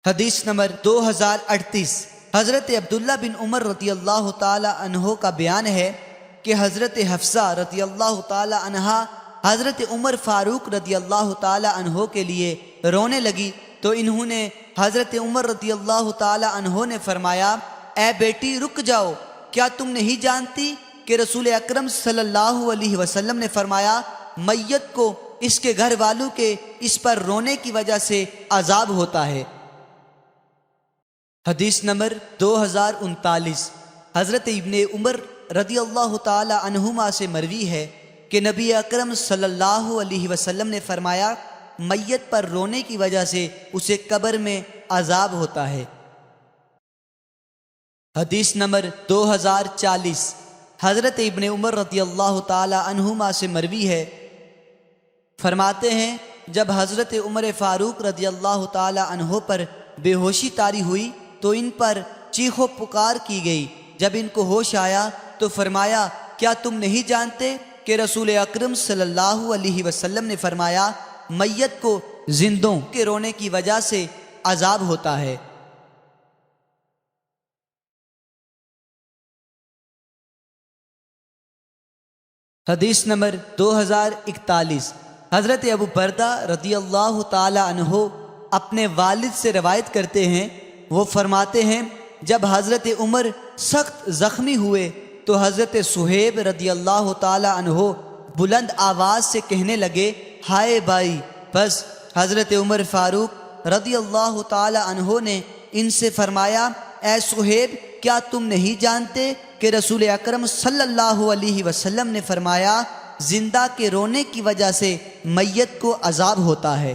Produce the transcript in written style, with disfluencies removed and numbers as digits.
حدیث نمبر 2038 حضرت عبداللہ بن عمر رضی اللہ تعالی عنہ کا بیان ہے کہ حضرت حفصہ رضی اللہ تعالی عنہا حضرت عمر فاروق رضی اللہ تعالی عنہ کے لیے رونے لگی تو انہوں نے حضرت عمر رضی اللہ تعالی عنہ نے فرمایا، اے بیٹی رک جاؤ، کیا تم نہیں جانتی کہ رسول اکرم صلی اللہ علیہ وسلم نے فرمایا میت کو اس کے گھر والوں کے اس پر رونے کی وجہ سے عذاب ہوتا ہے۔ حدیث نمبر 2039 حضرت ابن عمر رضی اللہ تعالی عنہما سے مروی ہے کہ نبی اکرم صلی اللہ علیہ وسلم نے فرمایا میت پر رونے کی وجہ سے اسے قبر میں عذاب ہوتا ہے۔ حدیث نمبر 2040 حضرت ابن عمر رضی اللہ تعالی عنہما سے مروی ہے، فرماتے ہیں جب حضرت عمر فاروق رضی اللہ تعالی عنہ پر بے ہوشی طاری ہوئی تو ان پر چیخ و پکار کی گئی۔ جب ان کو ہوش آیا تو فرمایا، کیا تم نہیں جانتے کہ رسول اکرم صلی اللہ علیہ وسلم نے فرمایا میت کو زندوں کے رونے کی وجہ سے عذاب ہوتا ہے۔ حدیث نمبر 2041 حضرت ابو بردہ رضی اللہ تعالی عنہ اپنے والد سے روایت کرتے ہیں، وہ فرماتے ہیں جب حضرت عمر سخت زخمی ہوئے تو حضرت صہیب رضی اللہ تعالی عنہ بلند آواز سے کہنے لگے، ہائے بھائی۔ بس حضرت عمر فاروق رضی اللہ تعالی عنہ نے ان سے فرمایا، اے صہیب کیا تم نہیں جانتے کہ رسول اکرم صلی اللہ علیہ وسلم نے فرمایا زندہ کے رونے کی وجہ سے میت کو عذاب ہوتا ہے۔